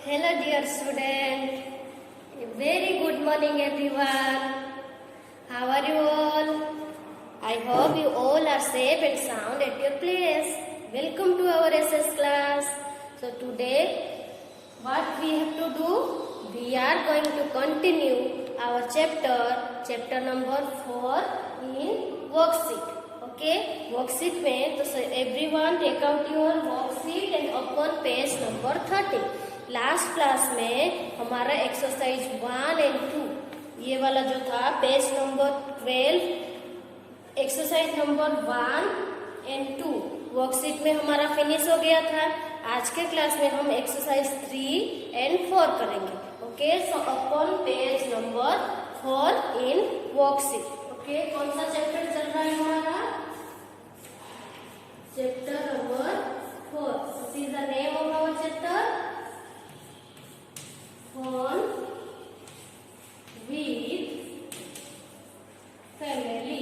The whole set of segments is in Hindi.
Hello dear student, very good morning everyone. How are you all? I hope you all are safe and sound at your place. Welcome to our SS class. So today what we have to do? We are going to continue our chapter number 4 in worksheet. Okay, worksheet में तो everyone take out your worksheet and open page number 30. Last class में हमारा एक्सरसाइज 1 एंड 2 ये वाला जो था page number 12 exercise number 1 and 2 worksheet में हमारा फिनिश हो गया था। आज के क्लास में हम एक्सरसाइज 3 एंड 4 करेंगे। ओके, सो अपन page number 4 in worksheet. Okay, कौन सा चैप्टर चल रहा है हमारा? Chapter number 4। What is the name of our chapter? Fun with family.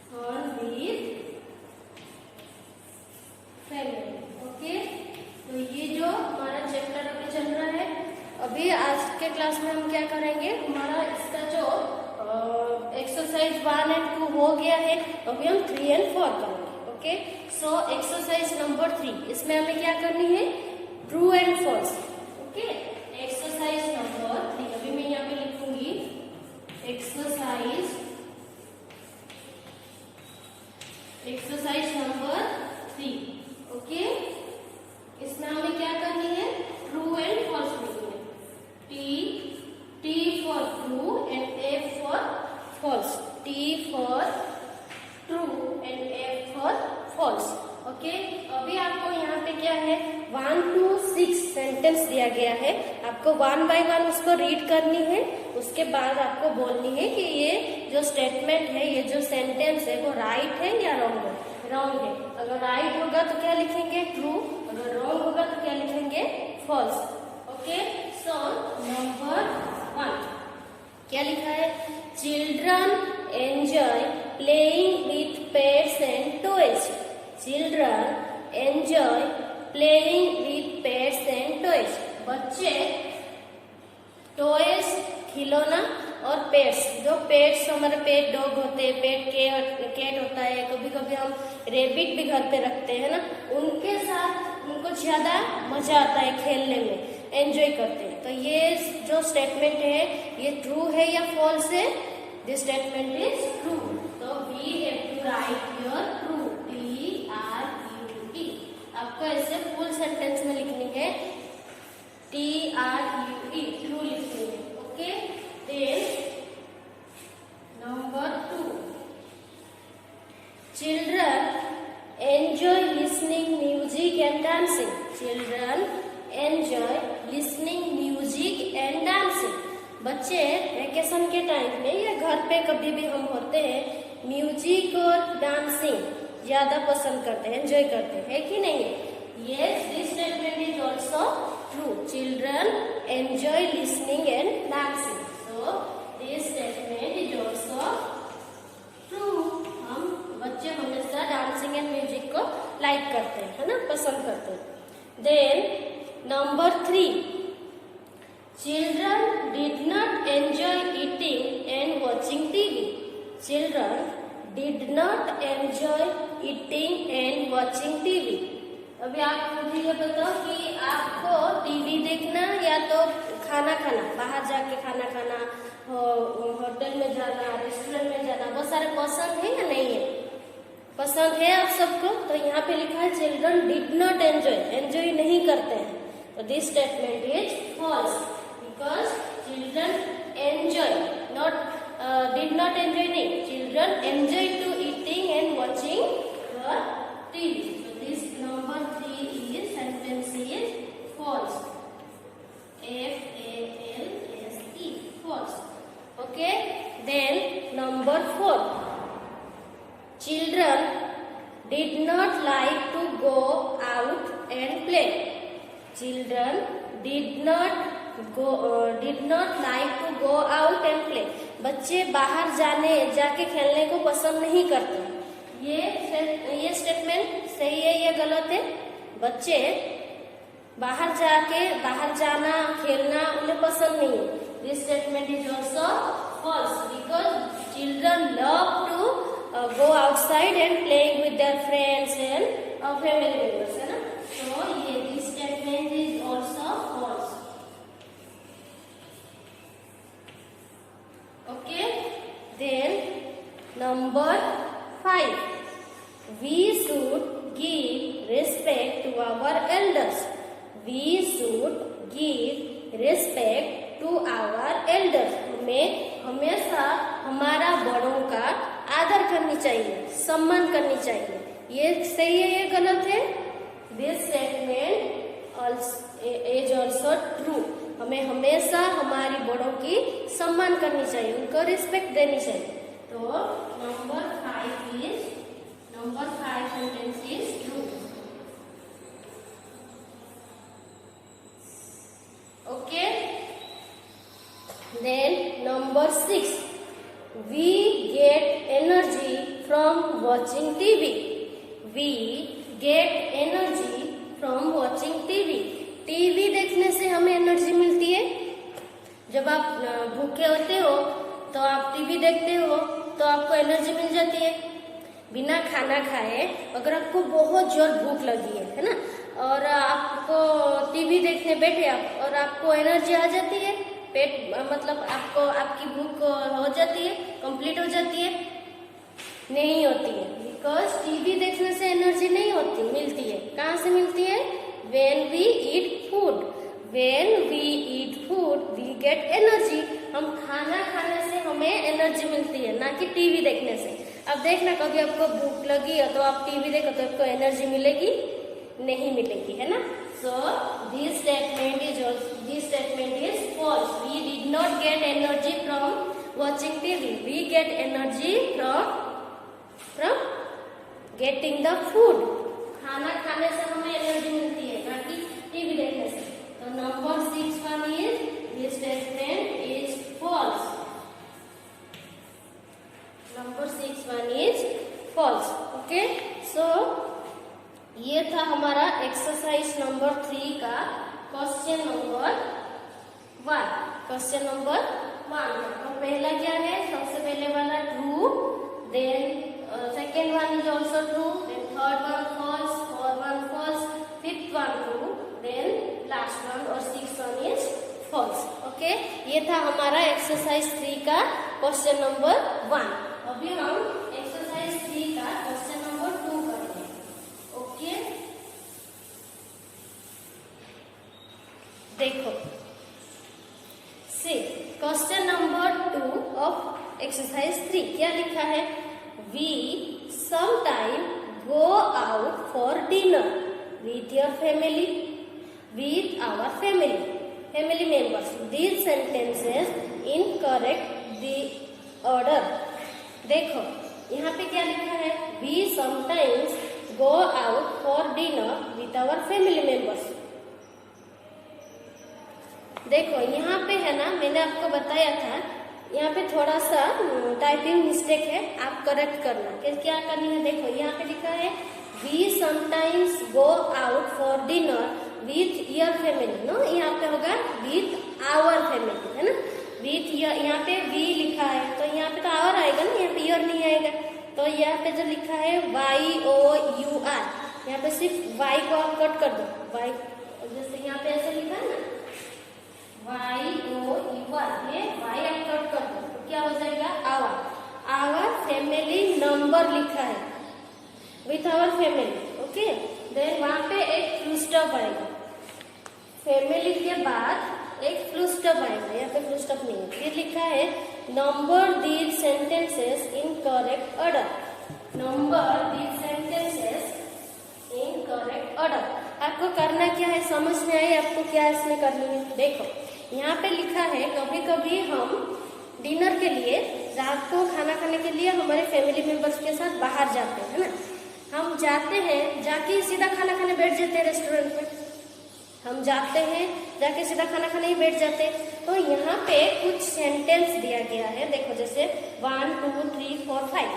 Fun with family. Okay, तो ये जो हमारा चैप्टर अभी चल रहा है, अभी आज के क्लास में हम क्या करेंगे? हमारा इसका जो एक्सरसाइज 1 एंड 2 हो गया है, अभी हम 3 एंड 4 करेंगे। ओके, सो एक्सरसाइज नंबर 3 इसमें हमें क्या करनी है? True and false. Okay, exercise number 3 अभी मैं यहाँ पे लिखूंगी एक्सरसाइज नंबर 3। ओके, इसमें हमें क्या करनी है? ट्रू एंड फॉल्स लिखनी है। T for true and F for false. T for true and F for false. Okay, अभी आपको यहाँ पे क्या है? 1 to 6 सेंटेंस दिया गया है। आपको 1 by 1 उसको रीड करनी है। उसके बाद आपको बोलनी है कि ये जो स्टेटमेंट है, ये जो सेंटेंस है, वो राइट है या रॉन्ग है? रॉन्ग है। अगर राइट होगा तो क्या लिखेंगे? ट्रू। अगर रॉन्ग होगा तो क्या लिखेंगे? फॉल्स। ओके, सो नंबर 1 क्या लिखा है? Children enjoy playing with pets and toys. Children enjoy playing with pets and toys. बच्चे टॉयज खिलौना और पेट्स, जो पेट्स हमारे पेट डॉग होते हैं, पेट कैट होता है, कभी कभी हम रेबिट भी घर पे रखते हैं ना, उनके साथ उनको ज्यादा मजा आता है खेलने में, एंजॉय करते हैं। तो ये जो स्टेटमेंट है ये ट्रू है या फॉल्स है? This statement is true. तो we have to write here true. TRUE। आपको ऐसे फुल सेंटेंस में लिखनी है। TRUE ट्रू लिखनी है। Okay, then number 2 children enjoy listening music and dancing. Children enjoy listening music and dancing. बच्चे वेकेशन के टाइम में या घर पे कभी भी हम होते हैं, म्यूजिक और डांसिंग ज्यादा पसंद करते हैं, एंजॉय करते हैं, है कि नहीं? Yes, this statement is also true. Children enjoy listening and dancing. So this statement is also true. हम बच्चे हमेशा डांसिंग एंड म्यूजिक को लाइक करते हैं, है ना, पसंद करते हैं। Then number 3 children did not enjoy eating and watching TV. Children did not enjoy eating and watching TV. अभी आप मुझे ये बताओ कि आपको टीवी देखना या तो खाना खाना, बाहर जाके खाना खाना, होटल में जाना, रेस्टोरेंट में जाना, बहुत सारे पसंद है या नहीं है? पसंद है आप सबको। तो यहाँ पे लिखा है children did not enjoy, enjoy नहीं करते हैं। तो this statement is false, because children enjoy not did not enjoy नहीं, children enjoy to eating and watching the TV. So this number 3 is sentence is false. FALSE false. Okay. Then number 4 children did not like to go out and play. Children did not like to go out and play. बच्चे बाहर जाके खेलने को पसंद नहीं करते। ये स्टेटमेंट सही है या गलत है? बच्चे बाहर जाना, खेलना उन्हें पसंद नहीं है. This statement is also false because children love to go outside and playing with their friends and family members, है ना. तो ये this statement is also false. Okay, then number 5. We should give respect to our elders. We should give respect to our elders. हमें हमेशा हमारा बड़ों का आदर करनी चाहिए, सम्मान करनी चाहिए. ये सही है, ये गलत है? This statement is also true. हमें हमेशा हमारी बड़ों की सम्मान करनी चाहिए, उनको रिस्पेक्ट देनी चाहिए. तो number 5 sentence is true. Okay, then number 6. We get energy from watching TV. We get energy from watching TV. TV देखने से हमें एनर्जी मिलती है. जब आप भूखे होते हो तो आप टीवी देखते हो तो आपको एनर्जी मिल जाती है. बिना खाना खाए अगर आपको बहुत जोर भूख लगी है ना, और आपको टीवी देखने बैठे आप और आपको एनर्जी आ जाती है, पेट मतलब आपको आपकी भूख हो जाती है, कंप्लीट हो जाती है? नहीं होती है, बिकॉज टीवी देखने से एनर्जी नहीं होती, मिलती है. कहाँ से मिलती है? When we eat food. When we eat food, we get energy. हम खाना खाने से हमें एनर्जी मिलती है, ना कि टीवी देखने से. अब देखना, कभी आपको भूख लगी है तो आप टीवी देखो तो आपको एनर्जी मिलेगी? नहीं मिलेगी, है ना. So this statement is false. We did not get energy from watching TV. We get energy from getting the food. खाना खाने से हमें एनर्जी मिलती है, ना कि टीवी देखने से. So number 6 one is this statement is false. Number 6 one is false. Okay, so ये था हमारा एक्सरसाइज नंबर 3 का क्वेश्चन नंबर 1. क्वेश्चन नंबर 1 तो पहला क्या है? सबसे पहले वाला true, then second one is also true, then third one false, fourth one false, fifth one true, then last one और 6th one is false. Okay, ये था हमारा एक्सरसाइज 3 का क्वेश्चन नंबर 1. अभी हम एक्सरसाइज 3 का क्वेश्चन नंबर 2 करेंगे. ओके, देखो, see question number 2 of exercise 3 क्या लिखा है? We sometime go out for dinner with your family, with our family members. These sentences incorrect the order. देखो यहाँ पे क्या लिखा है? We sometimes go out for dinner with our family members. देखो यहाँ पे है ना, मैंने आपको बताया था यहाँ पे थोड़ा सा टाइपिंग मिस्टेक है, आप करेक्ट करना. क्या करनी है? देखो यहाँ पे लिखा है We sometimes go out for dinner with your family. No, यहाँ पे होगा with our family, है ना. with यहाँ पे we लिखा है तो यहाँ पे तो our आएगा ना, यहाँ पे your नहीं आएगा. तो यहाँ पे जो लिखा है YOUR, यहाँ पे सिर्फ y को आप कट कर दो. y जैसे यहाँ पे ऐसे लिखा है ना YOUR, ये y आप कट कर दो तो क्या हो जाएगा? our family नंबर लिखा है with our family. Okay, then वहां पे एक फुल स्टॉप आएगा. फैमिली के बाद एक फुल स्टॉप आएगा, यहाँ पे फुल स्टॉप नहीं है. फिर लिखा है number these sentences in correct order. Number these sentences in correct order. आपको करना क्या है? समझ में आई आपको क्या इसमें करनी है? देखो यहाँ पे लिखा है कभी कभी हम डिनर के लिए, रात को खाना खाने के लिए हमारे फैमिली मेंबर्स के साथ बाहर जाते हैं, है ना. हम जाते हैं, जाके सीधा खाना खाने बैठ जाते हैं रेस्टोरेंट में. हम जाते हैं, जाके सीधा खाना खाने ही बैठ जाते हैं. तो यहाँ पे कुछ सेंटेंस दिया गया है. देखो जैसे 1 2 3 4 5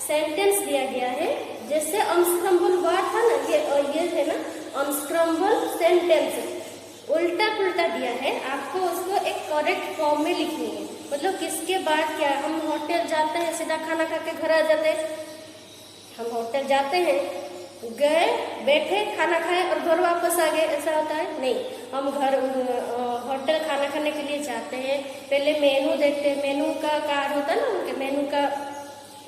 सेंटेंस दिया गया है. जैसे एंसेम्बल वर्ड था ना, ये है ना, अनस्क्रम्बल सेंटेंसेस, उल्टा पुल्टा दिया है, आपको उसको एक करेक्ट फॉर्म में लिखनी है। मतलब किसके बाद क्या, हम होटल जाते हैं सीधा खाना खा के घर आ जाते हैं, हम होटल जाते हैं, गए, बैठे, खाना खाए और घर वापस आ गए, ऐसा होता है? नहीं, हम घर होटल खाना खाने के लिए जाते हैं, पहले मेनू देखते हैं, मेनू का कार्ड होता है ना, उनके मेनू का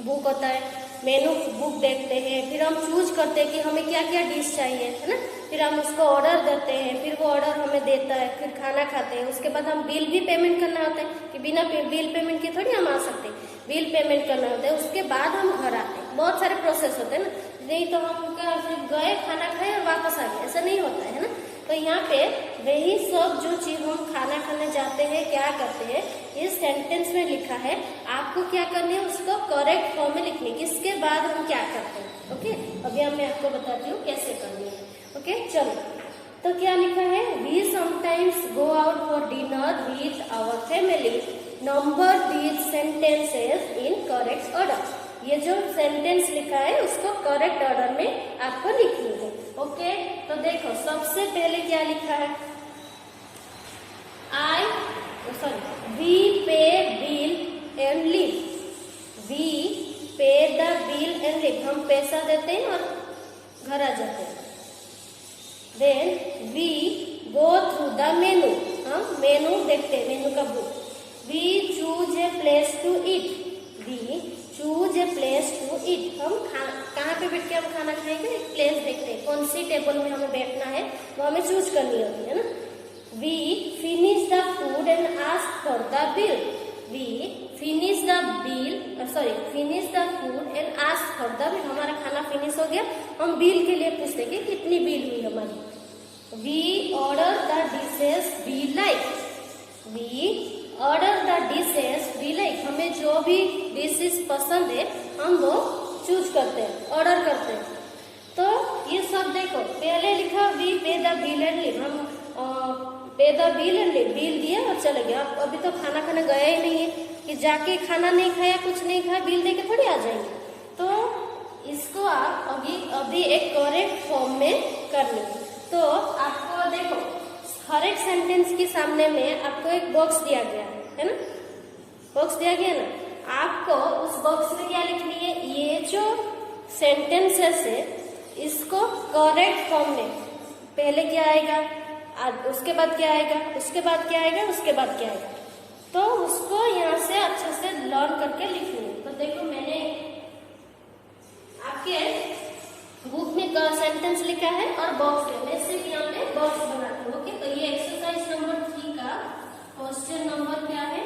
बुक होता है, मेनू बुक देखते हैं, फिर हम चूज करते हैं कि हमें क्या क्या डिश चाहिए, है ना, फिर हम उसको ऑर्डर देते हैं, फिर वो ऑर्डर हमें देता है, फिर खाना खाते हैं, उसके बाद हम बिल भी पेमेंट करना होता है कि बिना बिल पेमेंट के थोड़ी हम आ सकते हैं, बिल पेमेंट करना होता है, उसके बाद हम घर आते हैं, बहुत सारे प्रोसेस होते हैं ना, नहीं तो हम क्या सिर्फ गए, खाना खाए और वापस आ गए, ऐसा नहीं होता है ना। तो यहाँ पे वही सब जो चीज हम खाना खाने जाते हैं क्या करते हैं, इस सेंटेंस में लिखा है, आपको क्या करनी है, उसको करेक्ट फॉर्म में लिखनी है, किसके बाद हम क्या करते हैं। ओके, अभी मैं आपको बताती हूँ कैसे करनी है। ओके, चलो, तो क्या लिखा है, we sometimes go out for dinner with our family, number these sentences in correct order. ये जो सेंटेंस लिखा है उसको करेक्ट ऑर्डर में आपको लिखनी है। ओके, तो देखो सबसे पहले क्या लिखा है, we pay bill and leave, we pay the bill and leave, हम पैसा देते हैं और घर आ जाते हैं। Then we go through the menu, हम मेनू देखते हैं, मेनू का book. We choose a place to eat, we choose a place to eat, हम कहाँ पे बैठ के हम खाना खाएंगे, एक प्लेस देखते हैं, कौन सी टेबल में हमें बैठना है वो हमें चूज करनी होती है ना। We finish the food and ask for the bill, we finish the finish the food and ask for the bill, हमारा खाना फिनिश हो गया, हम बिल के लिए पूछते हैं कि कितनी बिल हुई हमारी। We order the dishes we like, we order the dishes we like, हमें जो भी डिशेस पसंद है हम वो चूज करते हैं, ऑर्डर करते हैं। तो ये सब देखो, पहले लिखा we pay the bill and leave, हम पे the bill and leave, bill दिया और चले गए। अभी तो खाना खाने गया ही नहीं है कि जाके खाना नहीं खाया, कुछ नहीं खाया, बिल दे के थोड़ी आ जाएंगे। तो इसको आप अभी एक करेक्ट फॉर्म में करनी है। तो आपको देखो हर एक सेंटेंस के सामने में आपको एक बॉक्स दिया गया है ना, बॉक्स दिया गया ना, आपको उस बॉक्स में क्या लिखनी है, ये जो सेंटेंसेस है इसको करेक्ट फॉर्म में, पहले क्या आएगा, उसके बाद क्या आएगा, उसके बाद क्या आएगा, उसके बाद क्या आएगा, तो उसको यहाँ से अच्छे से लर्न करके लिखनी है। तो देखो मैंने आपके बुक में सेंटेंस लिखा है और बॉक्स है, मैं सिर्फ यहाँ पे बॉक्स बनाती हूँ। ओके, तो ये एक्सरसाइज नंबर 3 का क्वेश्चन नंबर क्या है,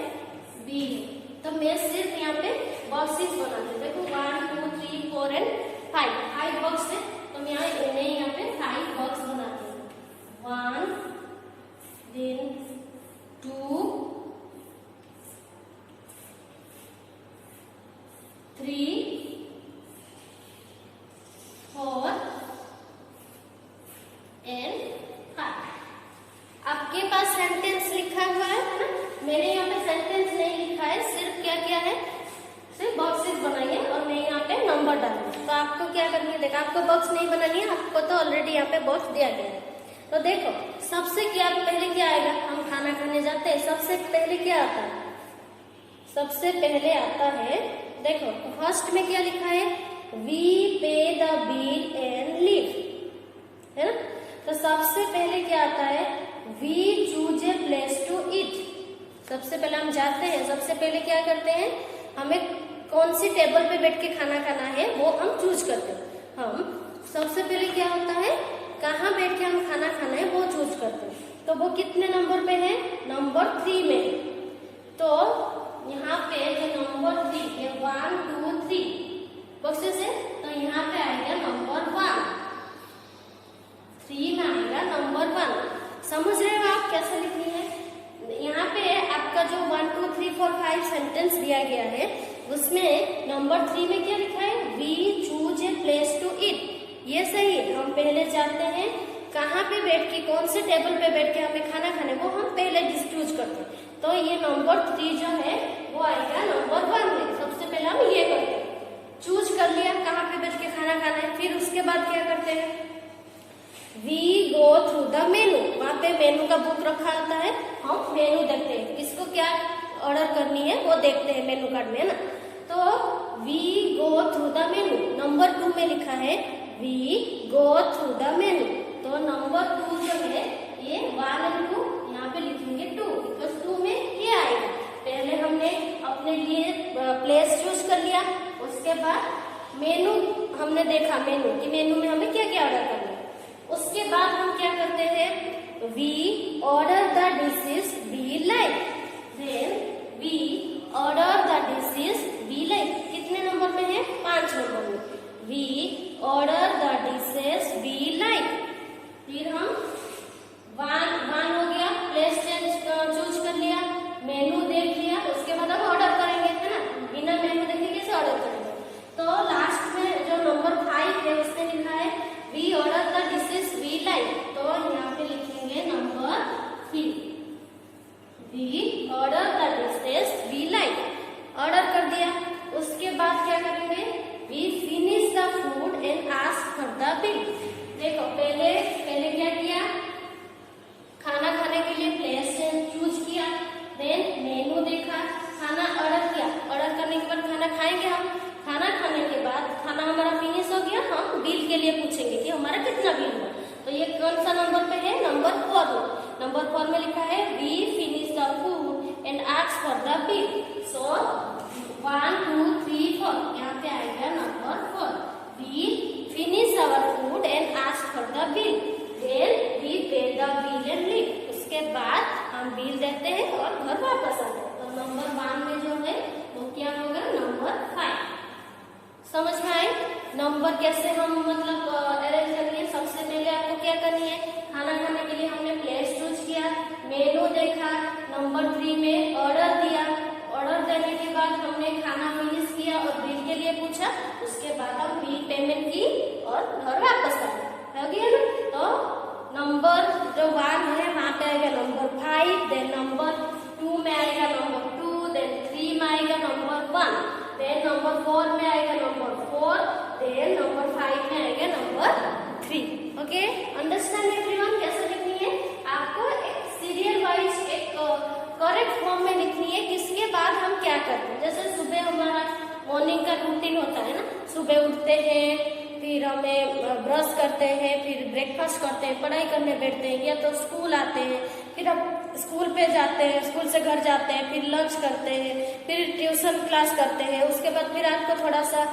बी है। तो मैं सिर्फ यहाँ पे बॉक्सेस बनाती हूँ। देखो 1 2 3 4 एंड 5 बॉक्स है, तो मैं यहाँ पे 5 बॉक्स बनाती हूँ। 1 then 2 3 4 एंड 5। आपके पास सेंटेंस लिखा हुआ है ना, मैंने यहाँ पे सेंटेंस नहीं लिखा है, सिर्फ क्या किया है, सिर्फ बॉक्सेस बनाई है और मैं यहाँ पे नंबर डालूंगी। तो आपको क्या करनी है, देखो आपको बॉक्स नहीं बनानी है, आपको तो ऑलरेडी यहाँ पे बॉक्स दिया गया है। तो देखो सबसे क्या पहले क्या आएगा, हम खाना खाने जाते हैं, सबसे पहले क्या आता है, सबसे पहले आता है, देखो फर्स्ट में क्या लिखा है, we pay the bill and leave, है ना। तो सबसे पहले क्या आता है, we choose a place to eat, सबसे पहले हम जाते हैं, सबसे पहले क्या करते हैं, हमें कौन सी टेबल पे बैठ के खाना खाना है वो हम चूज करते हैं। हम सबसे पहले क्या होता है, कहाँ बैठ के हम खाना खाना है वो चूज करते हैं। तो वो कितने नंबर पे है, नंबर 3 में है। तो यहाँ पे जो नंबर 3 है 1 2 3 बॉक्सेस है, तो यहाँ पे आएगा नंबर 1, 3 में आएगा नंबर 1। समझ रहे हो आप कैसे लिखनी है। यहाँ पे आपका जो 1 2 3 4 5 सेंटेंस दिया गया है उसमें नंबर 3 में क्या लिखा है, we choose a place to eat, ये सही है। हम पहले जाते हैं कहाँ पे बैठ के, कौन से टेबल पे बैठ के हमें खाना खाने, वो हम पहले चूज करते हैं। तो ये नंबर 3 जो है वो आएगा नंबर 1 में। सबसे पहले हम ये करते हैं, चूज कर लिया कहाँ पे बैठ के खाना खाना है, फिर उसके बाद क्या करते हैं, we go through the menu, वहाँ पे मेनू का बुक रखा होता है, हम मेनू देखते हैं, किसको क्या ऑर्डर करनी है वो देखते हैं मेनू कार्ड में, है ना। तो we go through the menu, number 2 में लिखा है we go through the menu, तो नंबर 2 जो है ये 1 और 2 यहाँ पे लिखेंगे 2, बिकॉज 2 में ये आएगा। पहले हमने अपने लिए प्लेस चूज कर लिया, उसके बाद मेनू हमने देखा, मेनू कि मेनू में हमें क्या क्या ऑर्डर करना है। उसके बाद हम क्या करते हैं, we order the dishes we like, then we order the dishes we like, कितने नंबर में है, 5 नंबर में, we order the dishes we like. फिर हम वन हो गया, प्लेस चूज कर लिया, मेनू देख लिया, उसके बाद हम ऑर्डर करेंगे, है ना, बिना मेनू देखे कैसे ऑर्डर करेंगे। तो लास्ट में जो नंबर 5 है उसने लिखा है we order the dishes we like, तो यहाँ पे लिखेंगे number 3, we order the dishes we like, order कर दिया। उसके बाद क्या करेंगे, we finish the food and ask for the bill. देखो पहले क्या किया, खाना खाने के लिए प्लेस चूज किया, देन मेनू देखा, खाना ऑर्डर किया, ऑर्डर करने के बाद खाना खाएंगे हम, खाना खाने के बाद खाना हमारा फिनिश हो गया, हम बिल के लिए पूछेंगे कि हमारा कितना बिल हुआ। तो ये कौन सा नंबर पे है, नंबर 4 में, नंबर 4 में लिखा है we finish the food and ask for the bill, so 1 2 3 4 यहाँ पे आएगा number 4, we finish our food and ask for the bill, then we pay the bill and leave. उसके बाद हम बिल देते हैं और घर वापस आते हैं। तो नंबर 1 में जो है वो क्या होगा, नंबर 5। समझ में आए नंबर कैसे हम मतलब अरेंज करेंगे। सबसे पहले आपको क्या करनी है, खाना खाने के लिए हमने प्लेस चूज किया, मेनू देखा, नंबर 3 में ऑर्डर दिया, ऑर्डर देने के बाद हमने खाना फिनिश किया और बिल के लिए पूछा, उसके बाद हम बिल पेमेंट की और घर वापस आ गए, हो गया ना। तो नंबर जो 1 है वहाँ पे आएगा नंबर 5, देन नंबर 2 में आएगा नंबर 2, देन 3 में आएगा नंबर 1, देन नंबर 4 में आएगा नंबर 4, देन नंबर 5 में आएगा नंबर 3। ओके, अंडरस्टैंड एवरीवन, कैसे लिखनी है आपको, एक सीरियल वाइज एक करेक्ट फॉर्म में लिखनी है, किसके बाद हम क्या करते हैं। जैसे सुबह हमारा मॉर्निंग का रूटीन होता है ना, सुबह उठते हैं, फिर हमें ब्रश करते हैं, फिर ब्रेकफास्ट करते हैं, पढ़ाई करने बैठते हैं, या तो स्कूल आते हैं, फिर हम स्कूल पे जाते हैं, स्कूल से घर जाते हैं, फिर लंच करते हैं, फिर ट्यूशन क्लास करते हैं, उसके बाद फिर रात को थोड़ा सा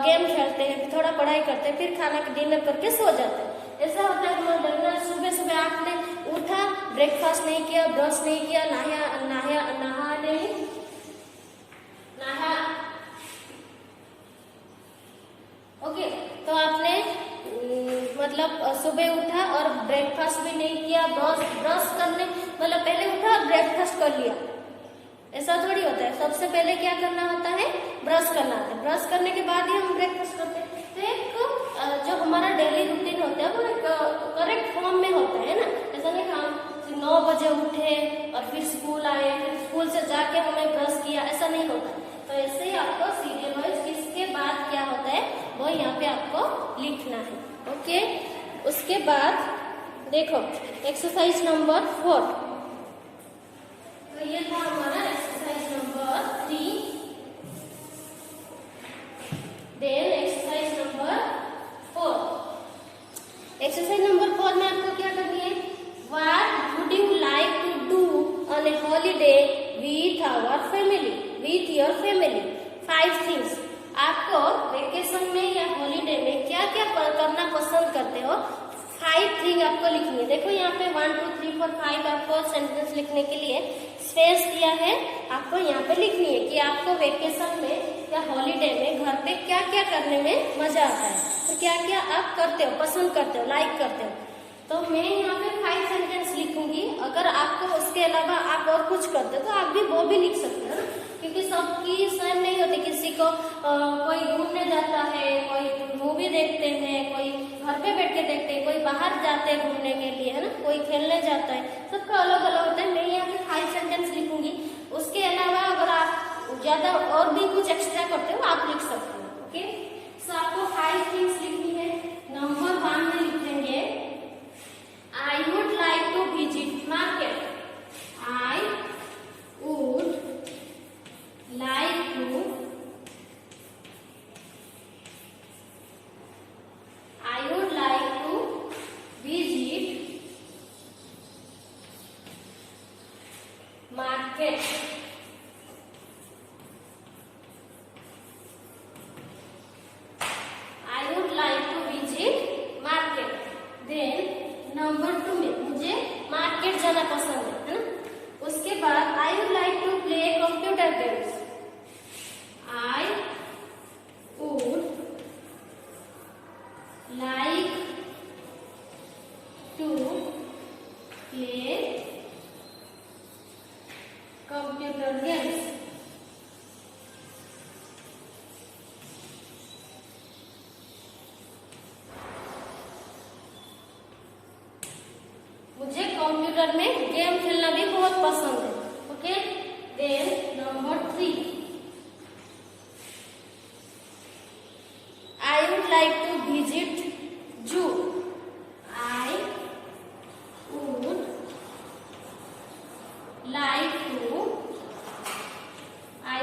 गेम खेलते हैं, फिर थोड़ा पढ़ाई करते हैं, फिर खाना डिनर करके सो जाते हैं। ऐसा होता है हमारा सुबह सुबह आपने उठा, ब्रेकफास्ट नहीं किया, ब्रश नहीं किया, ओके, तो आपने मतलब सुबह उठा और ब्रेकफास्ट भी नहीं किया, ब्रश करने मतलब पहले उठा और ब्रेकफास्ट कर लिया, ऐसा थोड़ी होता है। सबसे पहले क्या करना होता है, ब्रश करना होता है, ब्रश करने के बाद ही हम ब्रेकफास्ट करते हैं। तो एक जो हमारा डेली रूटीन होता है वो एक करेक्ट फॉर्म में होता है ना, ऐसा नहीं हम 9 बजे उठे और फिर स्कूल आए, फिर स्कूल से जाके हमें ब्रश किया, ऐसा नहीं होता। तो ऐसे ही आपको सीरियल वाइज किसके बाद क्या होता है वो यहाँ पे आपको लिखना है। ओके, उसके बाद देखो एक्सरसाइज नंबर 4, तो ये था हमारा exercise number 3, then exercise number 4। Exercise number 4 में आपको क्या करनी है, what would you like to do on a holiday with our family, with your family. 5 things, आपको वेकेशन में या हॉलीडे में क्या क्या करना पसंद करते हो, 5 थिंग आपको लिखनी है। देखो यहाँ पे 1 2 3 4 5 आपको सेंटेंस लिखने के लिए स्पेस दिया है, आपको यहाँ पे लिखनी है कि आपको वेकेशन में या हॉलीडे में घर पे क्या क्या करने में मजा आता है, तो क्या क्या आप करते हो, पसंद करते हो, लाइक करते हो। तो मैं यहाँ पे 5 सेंटेंस लिखूंगी, अगर आपको उसके अलावा आप और कुछ करते हो तो आप भी वो भी लिख सकते हो ना, क्योंकि सबकी सेम नहीं होती। किसी को कोई घूमने जाता है, कोई मूवी देखते हैं, कोई घर पे बैठ के देखते हैं, कोई बाहर जाते हैं घूमने के लिए, है ना, कोई खेलने जाता है, सबका अलग अलग होता है। मैं यहाँ पे 5 सेंटेंस लिखूंगी, उसके अलावा अगर आप ज्यादा और भी कुछ एक्स्ट्रा करते हो आप लिख सकते हो। ओके, सो आपको 5 थिंग्स लिखनी है। नंबर 1 में लिखेंगे market. I would like to visit market. Then number 2 में मुझे मार्केट जाना पसंद है ना. उसके बाद I would like to play computer games. I would like to play computer games. मुझे कंप्यूटर में गेम खेलना भी बहुत पसंद है. Okay. Then number 3, I would like to visit zoo. I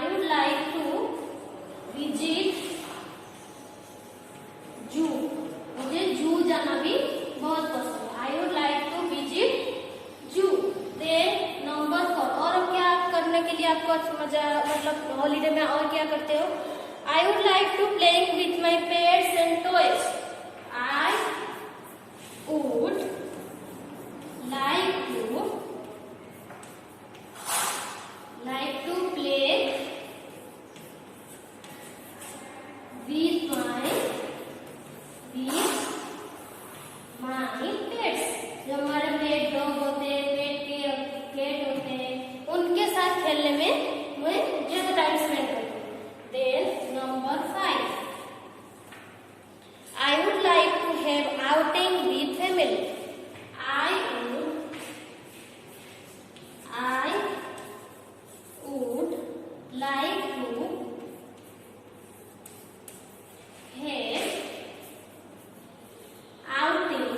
would like to visit zoo. मुझे जू जाना भी बहुत पसंद है. I would like to visit zoo. Then number 4, और क्या करने के लिए आपको मजा, मतलब हॉलीडे में और क्या करते हो? I would like to playing with my pets and toys. I would like to play with my pets. जो हमारे पेट डॉग होते हैं, पेट कैट होते हैं, उनके साथ खेलने में मैं ज्यादा टाइम स्पेंड करती हूँ. Then number 5, I would like to have outing with family. I would like to have outing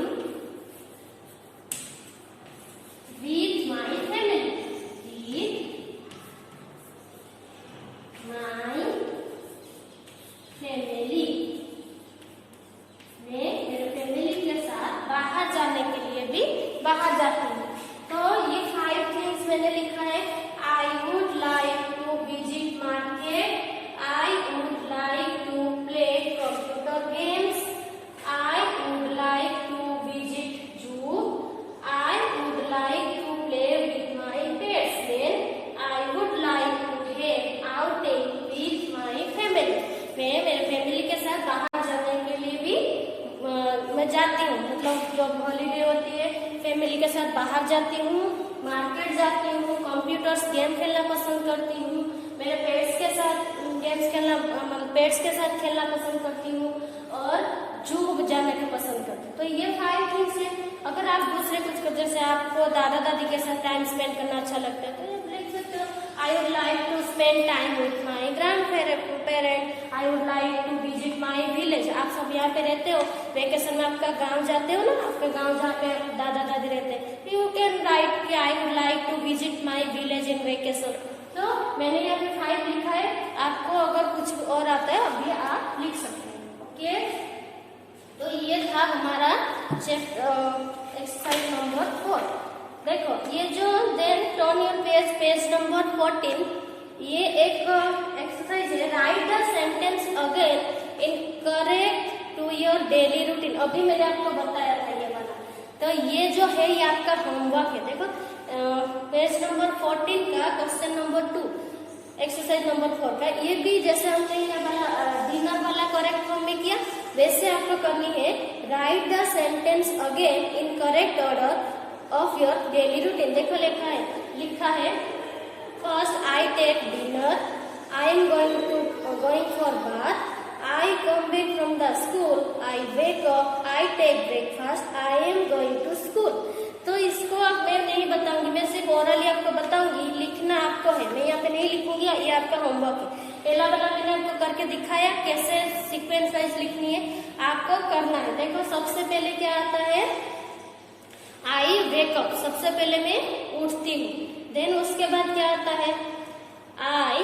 with my family. मैं मेरे फैमिली के साथ बाहर जाने के लिए भी बाहर जाती हूँ. तो ये 5 थिंग्स मैंने लिखा है. I would like to visit market. I would like to play computer games. I would like to visit zoo. I would like to play with my pets. Then I would like to have outing with my family. मैं मेरे फैमिली के साथ बाहर जाने के लिए भी मैं जाती हूँ. मतलब जब हॉलीडे होती है फैमिली के साथ बाहर जाती हूँ, मार्केट जाती हूँ, कंप्यूटर्स गेम खेलना पसंद करती हूँ, मेरे पेट्स के साथ गेम्स खेलना, पेट्स के साथ खेलना पसंद करती हूँ, और जू जाने को पसंद करती हूँ. तो ये 5 थिंग्स है. अगर आप दूसरे कुछ, जैसे आपको दादा दादी के साथ टाइम स्पेंड करना अच्छा लगता है, तो ये लिख सकते हो. I would like to spend time with my grandparent. I would like to visit my village. आप सब यहाँ पे रहते हो, वेकेशन में आपका गांव जाते हो ना, आपका गांव जहाँ पे दादा दादी रहते हैं, you can write कि I would like to visit my village in vacation. तो मैंने यहाँ पे 5 लिखा है. आपको अगर कुछ और आता है अभी आप लिख सकते हैं. ओके. तो ये था हमारा एक्सरसाइज नंबर 4. देखो ये जो then turn your page number 14, ये एक एक्सरसाइज है. Write the sentence again in correct to your daily routine. अभी मैंने आपको बताया था ये वाला. तो ये जो है ये आपका होमवर्क है. देखो पेज नंबर 14 का क्वेश्चन नंबर 2, एक्सरसाइज नंबर 4 का, ये भी जैसे हमने ये वाला डिनर वाला करेक्ट फॉर्म में किया, वैसे आपको करनी है. Write the sentence again in correct order of your daily routine. देखो लिखा है first I take dinner, I am going for bath, I come back from the school, I wake up, I take breakfast, I am going to school. तो इसको अब मैं नहीं बताऊंगी, मैं सिर्फ ओरली आपको बताऊंगी. लिखना आपको है, मैं यहाँ पे नहीं लिखूंगी, ये आपका होमवर्क है. पहला वाला मैंने आपको करके दिखाया कैसे सीक्वेंस वाइज लिखनी है, आपको करना है. देखो सबसे पहले क्या आता है, आई वेकअप, सबसे पहले मैं उठती हूँ. देन उसके बाद क्या आता है, आई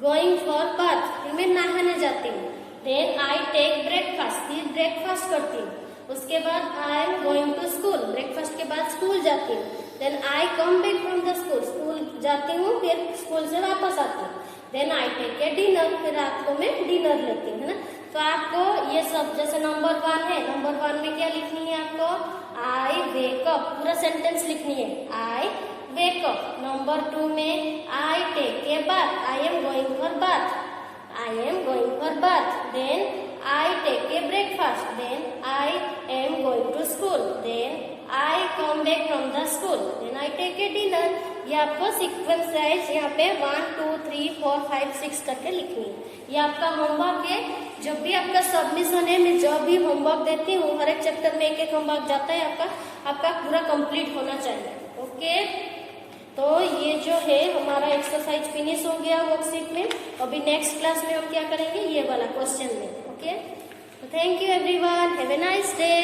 गोइंग फॉर बाथ, मैं नहाने जाती हूँ. देन आई टेक ब्रेकफास्ट, फिर ब्रेकफास्ट करती हूँ. उसके बाद I am going to school, breakfast के बाद स्कूल जाती हूँ. Then I come back from the school, school जाती हूँ फिर स्कूल से वापस आती हूँ, then I take a dinner, फिर रात को मैं डिनर लेती हूँ, है ना। तो आपको ये सब जैसे नंबर 1 है, नंबर 1 में क्या लिखनी है आपको, आई वेक अप, पूरा सेंटेंस लिखनी है, आई वेक अप। नंबर 2 में I take a bath, I am going for bath, I am going for bath, then I take a breakfast, then I am going to school, then I come back from the school, then I take a dinner। ये आपको सीक्वेंस वाइज यहाँ पे 1 2 3 4 5 6 करके लिखनी है। ये आपका होमवर्क है, जब भी आपका सबमिशन है, मैं जब भी होमवर्क देती हूँ हर एक चैप्टर में एक एक होमवर्क जाता है आपका पूरा कंप्लीट होना चाहिए। ओके, तो ये जो है हमारा एक्सरसाइज फिनिश हो गया वर्कशीट में। अभी नेक्स्ट क्लास में हम क्या करेंगे, ये वाला क्वेश्चन में। Okay, thank you everyone, have a nice day.